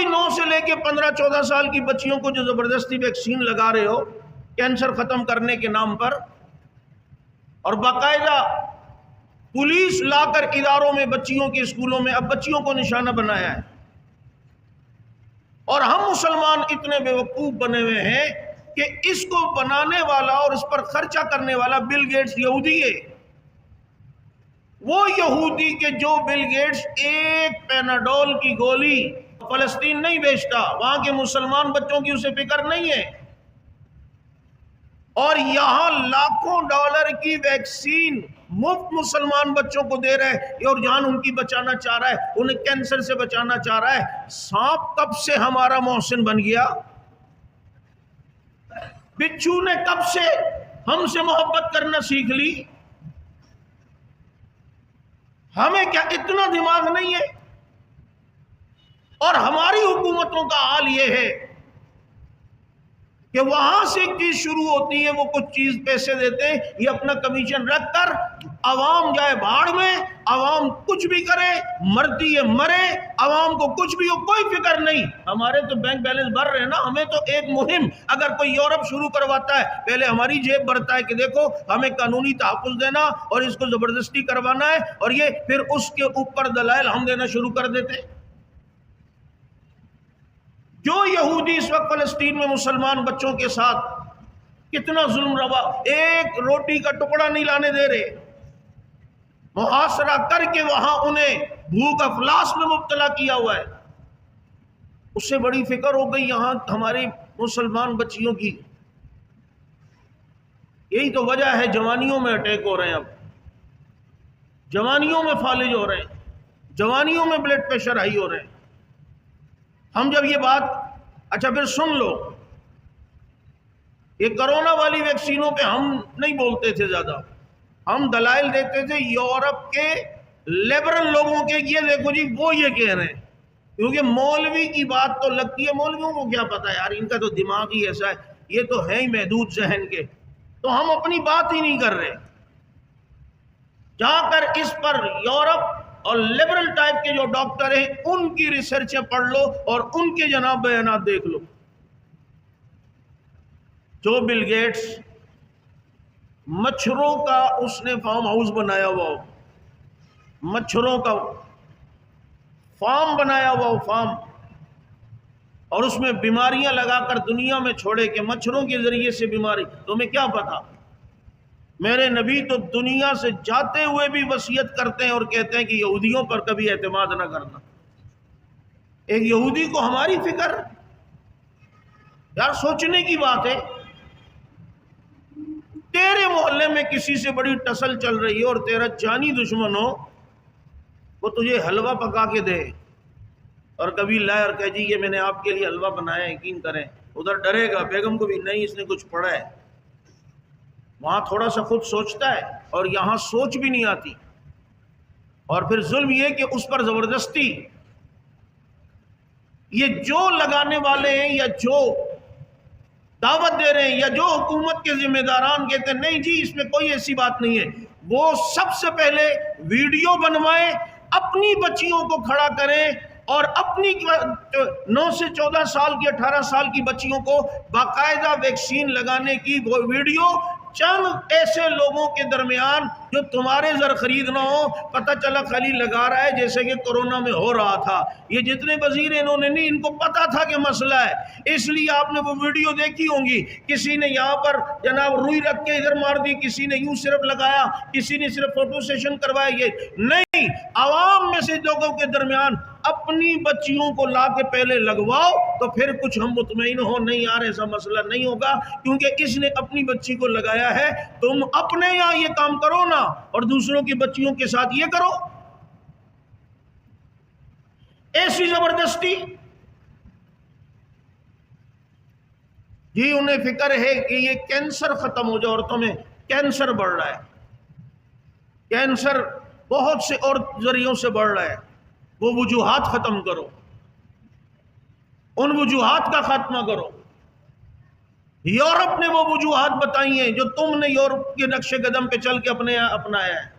بھی 9 سے لے کے 15-14 سال کی بچیوں کو جو زبردستی ویکسین لگا رہے ہو کینسر ختم کرنے کے نام پر، اور باقاعدہ پولیس لا کر اداروں میں بچیوں کے اسکولوں میں اب بچیوں کو نشانہ بنایا ہے، اور ہم مسلمان اتنے بیوقوف بنے ہوئے ہیں کہ اس کو بنانے والا اور اس پر خرچہ کرنے والا بل گیٹس یہودی ہے۔ وہ یہودی کہ جو بل گیٹس ایک پیناڈول کی گولی فلسطین نہیں بیچتا، وہاں کے مسلمان بچوں کی اسے فکر نہیں ہے، اور یہاں لاکھوں ڈالر کی ویکسین مفت مسلمان بچوں کو دے رہا ہے، اور جان ان کی بچانا چاہ رہا ہے، انہیں کینسر سے بچانا چاہ رہا ہے۔ سانپ کب سے ہمارا محسن بن گیا؟ بچھو نے کب سے ہم سے محبت کرنا سیکھ لی؟ ہمیں کیا اتنا دماغ نہیں ہے؟ اور ہماری حکومتوں کا حال یہ ہے کہ وہاں سے ایک چیز شروع ہوتی ہے، وہ کچھ چیز پیسے دیتے ہیں، یہ اپنا کمیشن رکھ کر عوام جائے بھاڑ میں، عوام کچھ بھی کرے، مرتی ہے مرے، عوام کو کچھ بھی ہو کوئی فکر نہیں۔ ہمارے تو بینک بیلنس بھر رہے ہیں نا، ہمیں تو ایک مہم اگر کوئی یورپ شروع کرواتا ہے پہلے ہماری جیب بھرتا ہے کہ دیکھو ہمیں قانونی تحفظ دینا اور اس کو زبردستی کروانا ہے، اور یہ پھر اس کے اوپر دلائل ہم دینا شروع کر دیتے ہیں۔ جو یہودی اس وقت فلسطین میں مسلمان بچوں کے ساتھ کتنا ظلم روا، ایک روٹی کا ٹکڑا نہیں لانے دے رہے، محاصرہ کر کے وہاں انہیں بھوک افلاس میں مبتلا کیا ہوا ہے۔ اس سے بڑی فکر ہو گئی یہاں ہماری مسلمان بچیوں کی۔ یہی تو وجہ ہے جوانیوں میں اٹیک ہو رہے ہیں، اب جوانیوں میں فالج ہو رہے ہیں، جوانیوں میں بلڈ پریشر ہائی ہو رہے ہیں۔ ہم جب یہ بات اچھا پھر سن لو، یہ کرونا والی ویکسینوں پہ ہم نہیں بولتے تھے زیادہ، ہم دلائل دیتے تھے یورپ کے لیبرل لوگوں کے، یہ دیکھو جی وہ یہ کہہ رہے ہیں، کیونکہ مولوی کی بات تو لگتی ہے، مولویوں کو کیا پتا ہے یار، ان کا تو دماغ ہی ایسا ہے، یہ تو ہے ہی محدود ذہن کے، تو ہم اپنی بات ہی نہیں کر رہے۔ جا کر اس پر یورپ اور لبرل ٹائپ کے جو ڈاکٹر ہیں ان کی ریسرچیں پڑھ لو اور ان کے جناب بیانات دیکھ لو۔ جو بل گیٹس مچھروں کا اس نے فارم ہاؤس بنایا ہوا ہو، مچھروں کا فارم بنایا ہوا ہو، فارم، اور اس میں بیماریاں لگا کر دنیا میں چھوڑے کہ مچھروں کے ذریعے سے بیماری، تمہیں کیا پتا؟ میرے نبی تو دنیا سے جاتے ہوئے بھی وصیت کرتے ہیں اور کہتے ہیں کہ یہودیوں پر کبھی اعتماد نہ کرنا۔ ایک یہودی کو ہماری فکر، یار سوچنے کی بات ہے۔ تیرے محلے میں کسی سے بڑی ٹسل چل رہی ہے اور تیرا جانی دشمن ہو، وہ تجھے حلوہ پکا کے دے اور کبھی لائے اور کہے جی یہ میں نے آپ کے لیے حلوہ بنایا ہے، یقین کریں، ادھر ڈرے گا، بیگم کو بھی نہیں اس نے کچھ پڑھا ہے، وہاں تھوڑا سا خود سوچتا ہے اور یہاں سوچ بھی نہیں آتی، اور پھر ظلم یہ کہ اس پر زبردستی یہ جو لگانے والے ہیں یا جو دعوت دے رہے ہیں یا جو حکومت کے ذمہ داران کہتے ہیں نہیں جی اس میں کوئی ایسی بات نہیں ہے، وہ سب سے پہلے ویڈیو بنوائیں، اپنی بچیوں کو کھڑا کریں اور اپنی 9 سے 14 سال کی 18 سال کی بچیوں کو باقاعدہ ویکسین لگانے کی وہ ویڈیو چند ایسے لوگوں کے درمیان جو تمہارے زر خرید نہ ہو، پتہ چلا خالی لگا رہا ہے جیسے کہ کورونا میں ہو رہا تھا۔ یہ جتنے وزیر انہوں نے نہیں، ان کو پتا تھا کہ مسئلہ ہے، اس لیے آپ نے وہ ویڈیو دیکھی ہوں گی، کسی نے یہاں پر جناب روئی رکھ کے ادھر مار دی، کسی نے یوں صرف لگایا، کسی نے صرف فوٹو سیشن کروایا، یہ نہیں، عوام میں سے لوگوں کے درمیان اپنی بچیوں کو لا کے پہلے لگواؤ تو پھر کچھ ہم مطمئن ہو نہیں یار ایسا مسئلہ نہیں ہوگا، کیونکہ اس نے اپنی بچی کو لگایا ہے۔ تم اپنے یہاں یہ کام کرو نا اور دوسروں کی بچیوں کے ساتھ یہ کرو، ایسی زبردستی۔ جی انہیں فکر ہے کہ یہ کینسر ختم ہو جائے، عورتوں میں کینسر بڑھ رہا ہے، کینسر بہت سے اور ذریعوں سے بڑھ رہا ہے، وہ وجوہات ختم کرو، ان وجوہات کا خاتمہ کرو۔ یورپ نے وہ وجوہات بتائی ہیں جو تم نے یورپ کے نقش قدم پہ چل کے اپنایا ہے۔